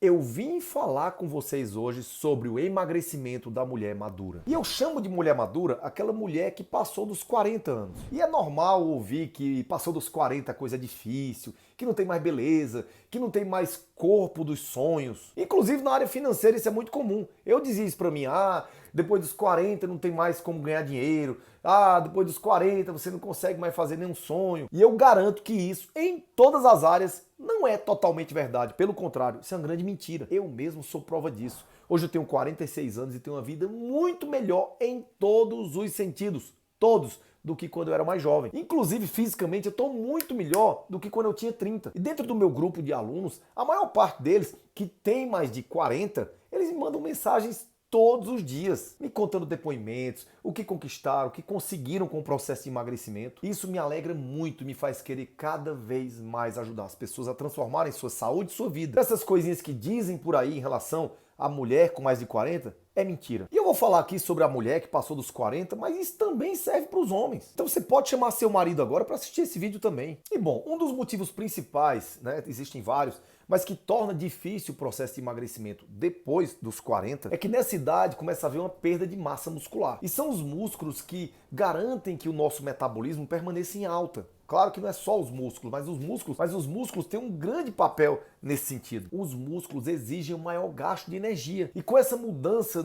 Eu vim falar com vocês hoje sobre o emagrecimento da mulher madura. E eu chamo de mulher madura aquela mulher que passou dos 40 anos. E é normal ouvir que passou dos 40 coisa é difícil, que não tem mais beleza, que não tem mais corpo dos sonhos. Inclusive na área financeira isso é muito comum. Eu dizia isso pra mim, depois dos 40 não tem mais como ganhar dinheiro. Depois dos 40 você não consegue mais fazer nenhum sonho. E eu garanto que isso, em todas as áreas, não é totalmente verdade. Pelo contrário, isso é uma grande mentira. Eu mesmo sou prova disso. Hoje eu tenho 46 anos e tenho uma vida muito melhor em todos os sentidos. Todos. Do que quando eu era mais jovem. Inclusive, fisicamente, eu estou muito melhor do que quando eu tinha 30. E dentro do meu grupo de alunos, a maior parte deles, que tem mais de 40, eles me mandam mensagens todos os dias, me contando depoimentos, o que conquistaram, o que conseguiram com o processo de emagrecimento. Isso me alegra muito, me faz querer cada vez mais ajudar as pessoas a transformarem sua saúde e sua vida. Essas coisinhas que dizem por aí em relação à mulher com mais de 40 é mentira. E eu vou falar aqui sobre a mulher que passou dos 40, mas isso também serve para os homens. Então você pode chamar seu marido agora para assistir esse vídeo também. E bom, um dos motivos principais, existem vários, mas que torna difícil o processo de emagrecimento depois dos 40, é que nessa idade começa a haver uma perda de massa muscular. E são os músculos que garantem que o nosso metabolismo permaneça em alta. Claro que não é só os músculos, mas os músculos têm um grande papel nesse sentido. Os músculos exigem um maior gasto de energia. E com essa mudança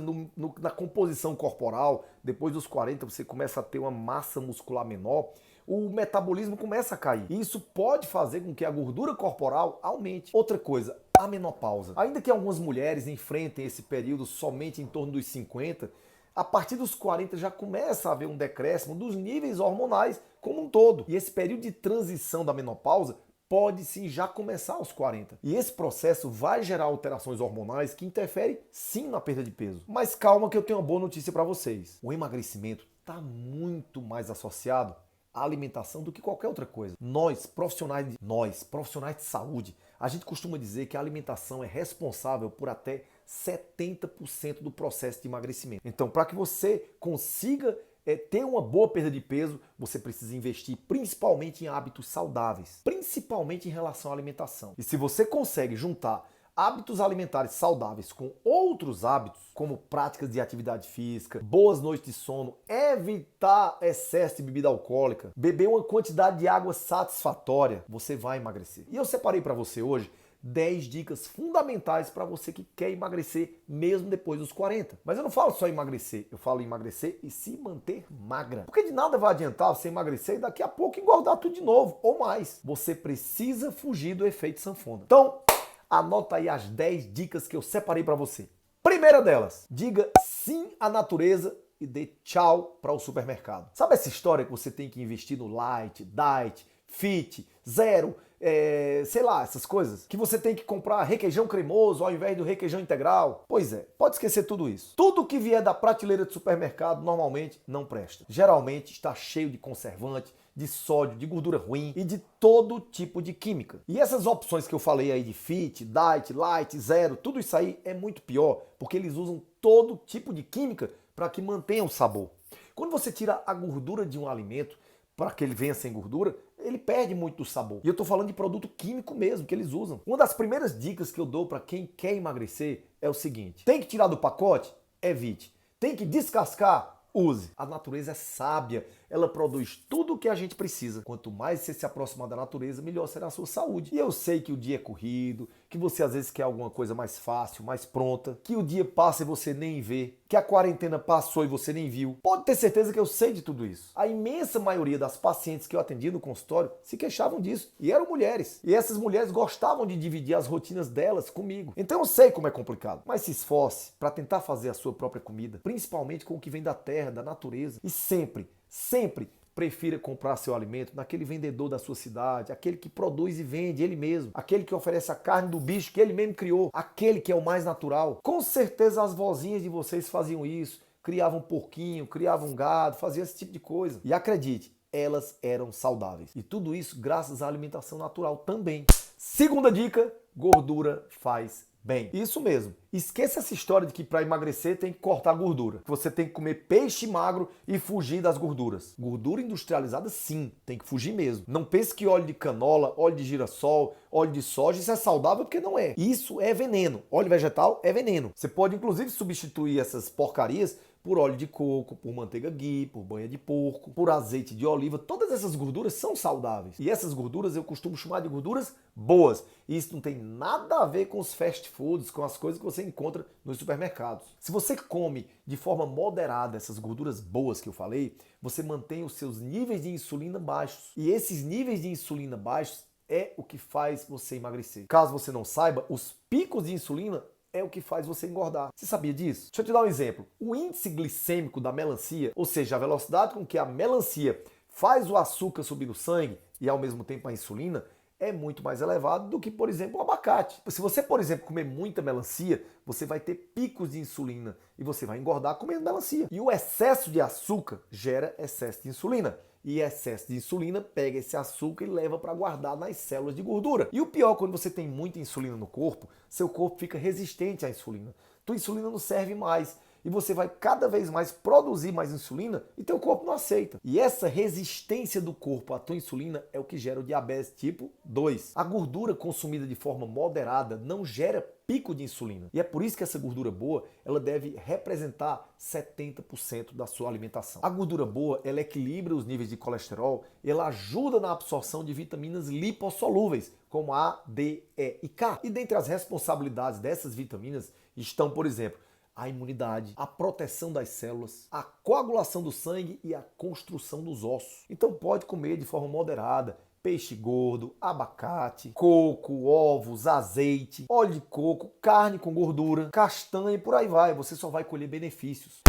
na composição corporal, depois dos 40 você começa a ter uma massa muscular menor, o metabolismo começa a cair. E isso pode fazer com que a gordura corporal aumente. Outra coisa, a menopausa. Ainda que algumas mulheres enfrentem esse período somente em torno dos 50, a partir dos 40 já começa a haver um decréscimo dos níveis hormonais como um todo. E esse período de transição da menopausa pode sim já começar aos 40. E esse processo vai gerar alterações hormonais que interferem sim na perda de peso. Mas calma que eu tenho uma boa notícia para vocês. O emagrecimento está muito mais associado à alimentação do que qualquer outra coisa. Nós, profissionais de saúde, a gente costuma dizer que a alimentação é responsável por até 70% do processo de emagrecimento. Então, para que você consiga ter uma boa perda de peso, você precisa investir principalmente em hábitos saudáveis, principalmente em relação à alimentação. E se você consegue juntar hábitos alimentares saudáveis com outros hábitos, como práticas de atividade física, boas noites de sono, evitar excesso de bebida alcoólica, beber uma quantidade de água satisfatória, você vai emagrecer. E eu separei para você hoje 10 dicas fundamentais para você que quer emagrecer mesmo depois dos 40. Mas eu não falo só emagrecer, eu falo emagrecer e se manter magra. Porque de nada vai adiantar você emagrecer e daqui a pouco engordar tudo de novo, ou mais. Você precisa fugir do efeito sanfona. Então, anota aí as 10 dicas que eu separei para você. Primeira delas, diga sim à natureza e dê tchau para o supermercado. Sabe essa história que você tem que investir no light, diet, fit, zero, sei lá, essas coisas? Que você tem que comprar requeijão cremoso ao invés do requeijão integral? Pois é, pode esquecer tudo isso. Tudo que vier da prateleira de supermercado normalmente não presta. Geralmente está cheio de conservante, de sódio, de gordura ruim e de todo tipo de química. E essas opções que eu falei aí de fit, diet, light, zero, tudo isso aí é muito pior, porque eles usam todo tipo de química para que mantenha o sabor. Quando você tira a gordura de um alimento, para que ele venha sem gordura, ele perde muito do sabor. E eu estou falando de produto químico mesmo, que eles usam. Uma das primeiras dicas que eu dou para quem quer emagrecer é o seguinte: tem que tirar do pacote? Evite. Tem que descascar? Use. A natureza é sábia, ela produz tudo o que a gente precisa. Quanto mais você se aproximar da natureza, melhor será a sua saúde. E eu sei que o dia é corrido, que você às vezes quer alguma coisa mais fácil, mais pronta, que o dia passa e você nem vê, que a quarentena passou e você nem viu. Pode ter certeza que eu sei de tudo isso. A imensa maioria das pacientes que eu atendi no consultório se queixavam disso, e eram mulheres. E essas mulheres gostavam de dividir as rotinas delas comigo. Então eu sei como é complicado, mas se esforce para tentar fazer a sua própria comida, principalmente com o que vem da terra, da natureza. E sempre prefira comprar seu alimento naquele vendedor da sua cidade, aquele que produz e vende ele mesmo, aquele que oferece a carne do bicho que ele mesmo criou, aquele que é o mais natural. Com certeza as vozinhas de vocês faziam isso, criavam porquinho, criavam gado, faziam esse tipo de coisa. E acredite, elas eram saudáveis. E tudo isso graças à alimentação natural também. Segunda dica, gordura faz Bem, isso mesmo. Esqueça essa história de que para emagrecer tem que cortar gordura. Que você tem que comer peixe magro e fugir das gorduras. Gordura industrializada, sim, tem que fugir mesmo. Não pense que óleo de canola, óleo de girassol, óleo de soja, isso é saudável porque não é. Isso é veneno. Óleo vegetal é veneno. Você pode inclusive substituir essas porcarias por óleo de coco, por manteiga ghee, por banha de porco, por azeite de oliva. Todas essas gorduras são saudáveis. E essas gorduras eu costumo chamar de gorduras boas. E isso não tem nada a ver com os fast foods, com as coisas que você encontra nos supermercados. Se você come de forma moderada essas gorduras boas que eu falei, você mantém os seus níveis de insulina baixos. E esses níveis de insulina baixos é o que faz você emagrecer. Caso você não saiba, os picos de insulina é o que faz você engordar. Você sabia disso? Deixa eu te dar um exemplo. O índice glicêmico da melancia, ou seja, a velocidade com que a melancia faz o açúcar subir no sangue e ao mesmo tempo a insulina, é muito mais elevado do que, por exemplo, o abacate. Se você, por exemplo, comer muita melancia, você vai ter picos de insulina e você vai engordar comendo melancia. E o excesso de açúcar gera excesso de insulina. E excesso de insulina pega esse açúcar e leva para guardar nas células de gordura. E o pior, quando você tem muita insulina no corpo, seu corpo fica resistente à insulina. Tua insulina não serve mais. E você vai cada vez mais produzir mais insulina e teu corpo não aceita. E essa resistência do corpo à tua insulina é o que gera o diabetes tipo 2. A gordura consumida de forma moderada não gera pico de insulina. E é por isso que essa gordura boa, ela deve representar 70% da sua alimentação. A gordura boa, ela equilibra os níveis de colesterol, ela ajuda na absorção de vitaminas lipossolúveis, como A, D, E e K. E dentre as responsabilidades dessas vitaminas estão, por exemplo, a imunidade, a proteção das células, a coagulação do sangue e a construção dos ossos. Então pode comer de forma moderada peixe gordo, abacate, coco, ovos, azeite, óleo de coco, carne com gordura, castanha e por aí vai. Você só vai colher benefícios.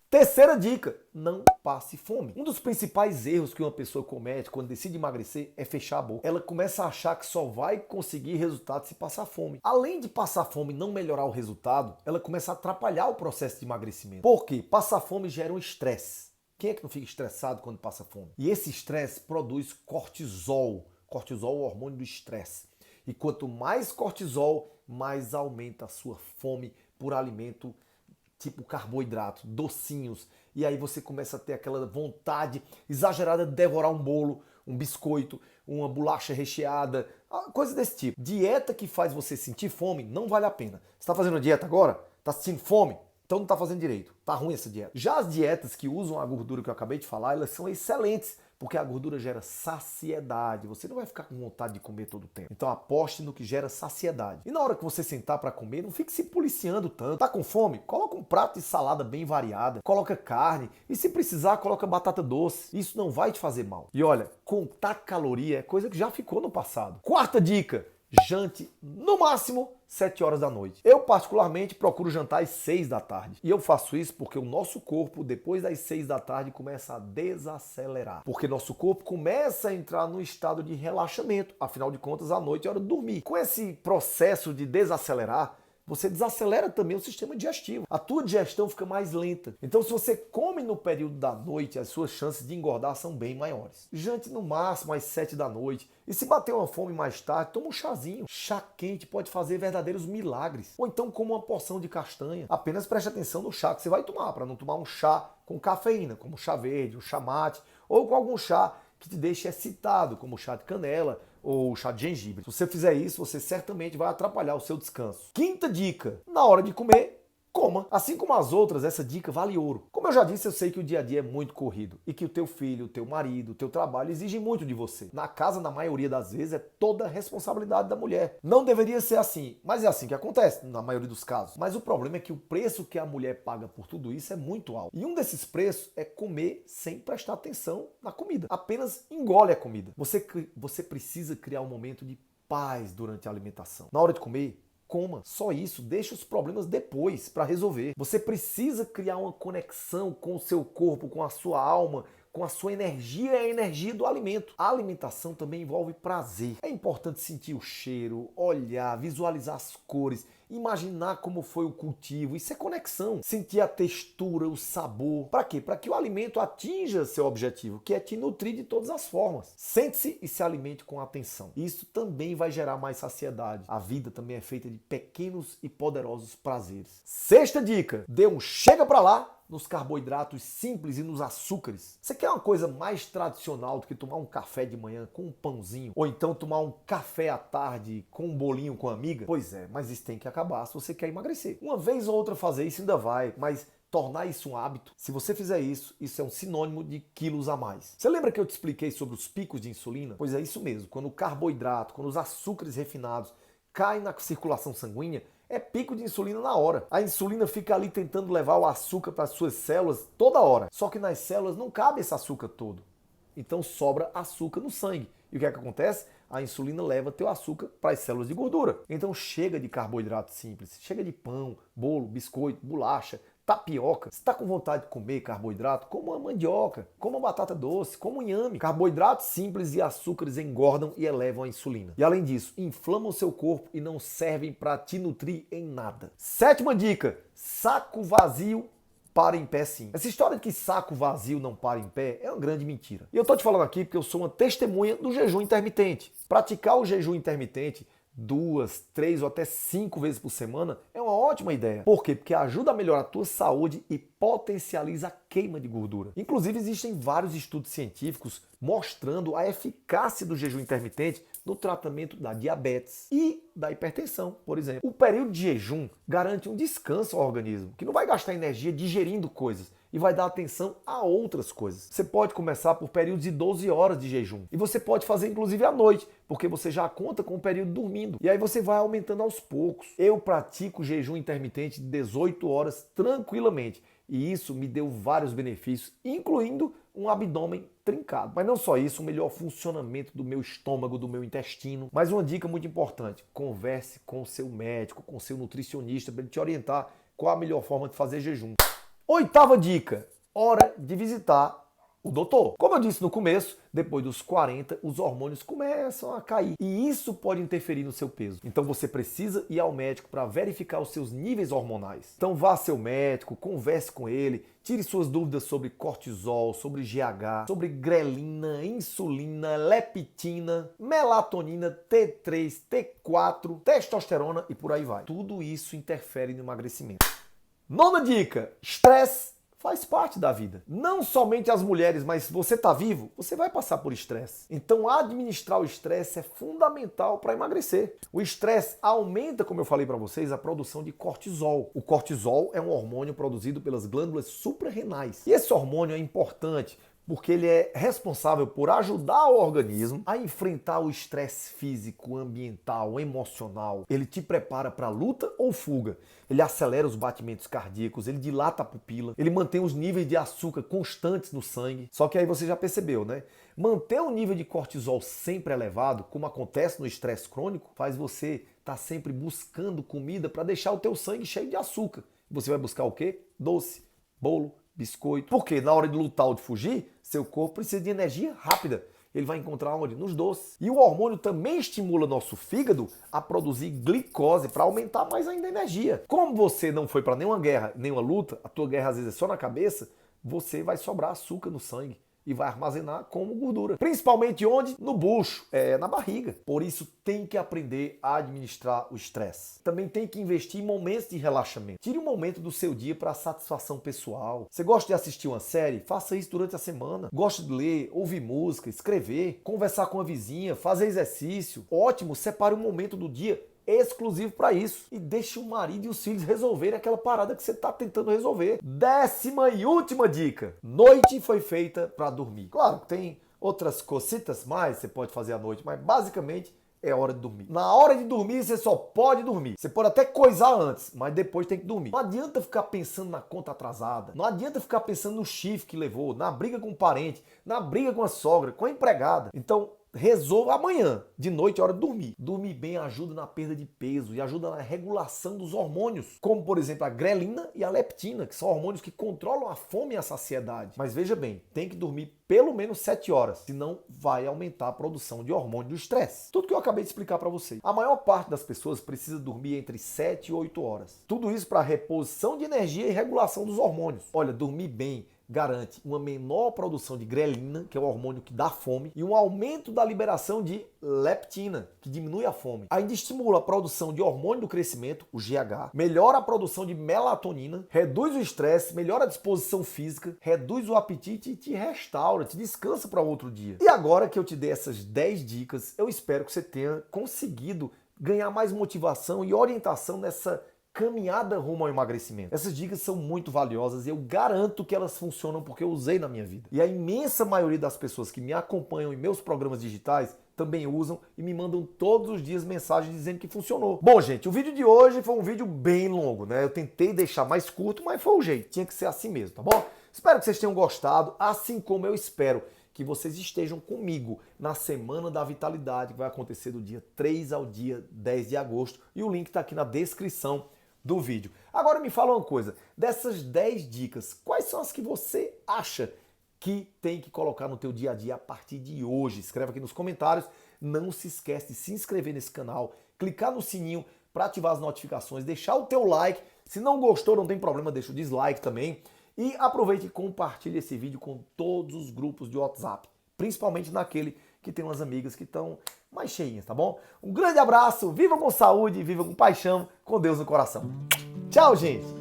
Terceira dica, não passe fome. Um dos principais erros que uma pessoa comete quando decide emagrecer é fechar a boca. Ela começa a achar que só vai conseguir resultado se passar fome. Além de passar fome e não melhorar o resultado, ela começa a atrapalhar o processo de emagrecimento. Por quê? Passar fome gera um estresse. Quem é que não fica estressado quando passa fome? E esse estresse produz cortisol. Cortisol é o hormônio do estresse. E quanto mais cortisol, mais aumenta a sua fome por alimento tipo carboidrato, docinhos. E aí você começa a ter aquela vontade exagerada de devorar um bolo, um biscoito, uma bolacha recheada, coisa desse tipo. Dieta que faz você sentir fome não vale a pena. Você está fazendo dieta agora? Está sentindo fome? Então não está fazendo direito. Tá ruim essa dieta. Já as dietas que usam a gordura que eu acabei de falar, elas são excelentes, porque a gordura gera saciedade. Você não vai ficar com vontade de comer todo o tempo. Então aposte no que gera saciedade. E na hora que você sentar para comer, não fique se policiando tanto. Tá com fome? Coloca um prato de salada bem variada, coloca carne e se precisar, coloca batata doce. Isso não vai te fazer mal. E olha, contar caloria é coisa que já ficou no passado. Quarta dica: jante no máximo 7 horas da noite. Eu particularmente procuro jantar às 6 da tarde. E eu faço isso porque o nosso corpo, depois das 6 da tarde, começa a desacelerar. Porque nosso corpo começa a entrar no estado de relaxamento. Afinal de contas, à noite é hora de dormir. Com esse processo de desacelerar, você desacelera também o sistema digestivo. A tua digestão fica mais lenta. Então, se você come no período da noite, as suas chances de engordar são bem maiores. Jante no máximo às 7 da noite. E se bater uma fome mais tarde, toma um chazinho. Chá quente pode fazer verdadeiros milagres. Ou então coma uma porção de castanha. Apenas preste atenção no chá que você vai tomar, para não tomar um chá com cafeína, como chá verde, um chá mate, ou com algum chá que te deixe excitado, como chá de canela ou chá de gengibre. Se você fizer isso, você certamente vai atrapalhar o seu descanso. Quinta dica: na hora de comer, coma. Assim como as outras, essa dica vale ouro. Como eu já disse, eu sei que o dia a dia é muito corrido e que o teu filho, o teu marido, o teu trabalho exigem muito de você. Na casa, na maioria das vezes, é toda a responsabilidade da mulher. Não deveria ser assim, mas é assim que acontece na maioria dos casos. Mas o problema é que o preço que a mulher paga por tudo isso é muito alto. E um desses preços é comer sem prestar atenção na comida. Apenas engole a comida. Você precisa criar um momento de paz durante a alimentação. Na hora de comer, coma. Só isso, deixa os problemas depois para resolver. Você precisa criar uma conexão com o seu corpo, com a sua alma, com a sua energia é a energia do alimento. A alimentação também envolve prazer. É importante sentir o cheiro, olhar, visualizar as cores, imaginar como foi o cultivo. Isso é conexão. Sentir a textura, o sabor. Para quê? Para que o alimento atinja seu objetivo, que é te nutrir de todas as formas. Sente-se e se alimente com atenção. Isso também vai gerar mais saciedade. A vida também é feita de pequenos e poderosos prazeres. Sexta dica: dê um chega pra lá nos carboidratos simples e nos açúcares. Você quer uma coisa mais tradicional do que tomar um café de manhã com um pãozinho? Ou então tomar um café à tarde com um bolinho com a amiga? Pois é, mas isso tem que acabar se você quer emagrecer. Uma vez ou outra fazer isso ainda vai, mas tornar isso um hábito, se você fizer isso, isso é um sinônimo de quilos a mais. Você lembra que eu te expliquei sobre os picos de insulina? Pois é isso mesmo. Quando o carboidrato, quando os açúcares refinados caem na circulação sanguínea, é pico de insulina na hora. A insulina fica ali tentando levar o açúcar para as suas células toda hora. Só que nas células não cabe esse açúcar todo. Então sobra açúcar no sangue. E o que é que acontece? A insulina leva teu açúcar para as células de gordura. Então chega de carboidrato simples, chega de pão, bolo, biscoito, bolacha, tapioca. Se está com vontade de comer carboidrato, coma uma mandioca, coma uma batata doce, coma um inhame. Carboidratos simples e açúcares engordam e elevam a insulina. E além disso, inflamam o seu corpo e não servem para te nutrir em nada. Sétima dica: saco vazio para em pé sim. Essa história de que saco vazio não para em pé é uma grande mentira. E eu tô te falando aqui porque eu sou uma testemunha do jejum intermitente. Praticar o jejum intermitente 2, 3 ou até 5 vezes por semana é uma ótima ideia. Por quê? Porque ajuda a melhorar a tua saúde e potencializa a queima de gordura. Inclusive, existem vários estudos científicos mostrando a eficácia do jejum intermitente no tratamento da diabetes e da hipertensão, por exemplo. O período de jejum garante um descanso ao organismo, que não vai gastar energia digerindo coisas e vai dar atenção a outras coisas. Você pode começar por períodos de 12 horas de jejum. E você pode fazer inclusive à noite, porque você já conta com o período dormindo. E aí você vai aumentando aos poucos. Eu pratico jejum intermitente de 18 horas tranquilamente. E isso me deu vários benefícios, incluindo um abdômen trincado. Mas não só isso, o melhor funcionamento do meu estômago, do meu intestino. Mas uma dica muito importante: converse com o seu médico, com o seu nutricionista, para ele te orientar qual a melhor forma de fazer jejum. Oitava dica: hora de visitar o doutor. Como eu disse no começo, depois dos 40, os hormônios começam a cair. E isso pode interferir no seu peso. Então você precisa ir ao médico para verificar os seus níveis hormonais. Então vá ao seu médico, converse com ele, tire suas dúvidas sobre cortisol, sobre GH, sobre grelina, insulina, leptina, melatonina, T3, T4, testosterona e por aí vai. Tudo isso interfere no emagrecimento. Nona dica: estresse faz parte da vida. Não somente as mulheres, mas se você está vivo, você vai passar por estresse. Então administrar o estresse é fundamental para emagrecer. O estresse aumenta, como eu falei para vocês, a produção de cortisol. O cortisol é um hormônio produzido pelas glândulas suprarrenais. E esse hormônio é importante porque ele é responsável por ajudar o organismo a enfrentar o estresse físico, ambiental, emocional. Ele te prepara para luta ou fuga. Ele acelera os batimentos cardíacos, ele dilata a pupila, ele mantém os níveis de açúcar constantes no sangue. Só que aí você já percebeu, né? Manter o nível de cortisol sempre elevado, como acontece no estresse crônico, faz você estar sempre buscando comida para deixar o teu sangue cheio de açúcar. Você vai buscar o quê? Doce, bolo, biscoito. Porque na hora de lutar ou de fugir, seu corpo precisa de energia rápida. Ele vai encontrar onde? Nos doces. E o hormônio também estimula nosso fígado a produzir glicose para aumentar mais ainda a energia. Como você não foi para nenhuma guerra, nenhuma luta, a tua guerra às vezes é só na cabeça, você vai sobrar açúcar no sangue e vai armazenar como gordura. Principalmente onde? No bucho, na barriga. Por isso tem que aprender a administrar o estresse. Também tem que investir em momentos de relaxamento. Tire um momento do seu dia para satisfação pessoal. Você gosta de assistir uma série? Faça isso durante a semana. Gosta de ler, ouvir música, escrever, conversar com a vizinha, fazer exercício? Ótimo, separe um momento do dia exclusivo para isso e deixe o marido e os filhos resolverem aquela parada que você está tentando resolver. 10ª e última dica: noite foi feita para dormir. Claro, tem outras cositas mais que você pode fazer à noite, mas basicamente é hora de dormir. Na hora de dormir você só pode dormir. Você pode até coisar antes, mas depois tem que dormir. Não adianta ficar pensando na conta atrasada, não adianta ficar pensando no chifre que levou, na briga com o parente, na briga com a sogra, com a empregada. Então resolva amanhã, de noite, é hora de dormir. Dormir bem ajuda na perda de peso e ajuda na regulação dos hormônios, como por exemplo a grelina e a leptina, que são hormônios que controlam a fome e a saciedade. Mas veja bem, tem que dormir pelo menos 7 horas, senão vai aumentar a produção de hormônio do estresse. Tudo que eu acabei de explicar para vocês. A maior parte das pessoas precisa dormir entre 7 e 8 horas. Tudo isso para reposição de energia e regulação dos hormônios. Olha, dormir bem garante uma menor produção de grelina, que é o hormônio que dá fome, e um aumento da liberação de leptina, que diminui a fome. Ainda estimula a produção de hormônio do crescimento, o GH, melhora a produção de melatonina, reduz o estresse, melhora a disposição física, reduz o apetite e te restaura, te descansa para outro dia. E agora que eu te dei essas 10 dicas, eu espero que você tenha conseguido ganhar mais motivação e orientação nessa caminhada rumo ao emagrecimento. Essas dicas são muito valiosas e eu garanto que elas funcionam porque eu usei na minha vida. E a imensa maioria das pessoas que me acompanham em meus programas digitais também usam e me mandam todos os dias mensagens dizendo que funcionou. Bom, gente, o vídeo de hoje foi um vídeo bem longo, né? Eu tentei deixar mais curto, mas foi o jeito. Tinha que ser assim mesmo, tá bom? Espero que vocês tenham gostado, assim como eu espero que vocês estejam comigo na Semana da Vitalidade, que vai acontecer do dia 3 ao dia 10 de agosto. E o link está aqui na descrição do vídeo. Agora me fala uma coisa, dessas 10 dicas, quais são as que você acha que tem que colocar no teu dia a dia a partir de hoje? Escreve aqui nos comentários. Não se esquece de se inscrever nesse canal, clicar no sininho para ativar as notificações, deixar o teu like. Se não gostou, não tem problema, deixa o dislike também. E aproveite e compartilhe esse vídeo com todos os grupos de WhatsApp, principalmente naquele que tem umas amigas que estão mais cheinhas, tá bom? Um grande abraço, viva com saúde, viva com paixão, com Deus no coração. Tchau, gente!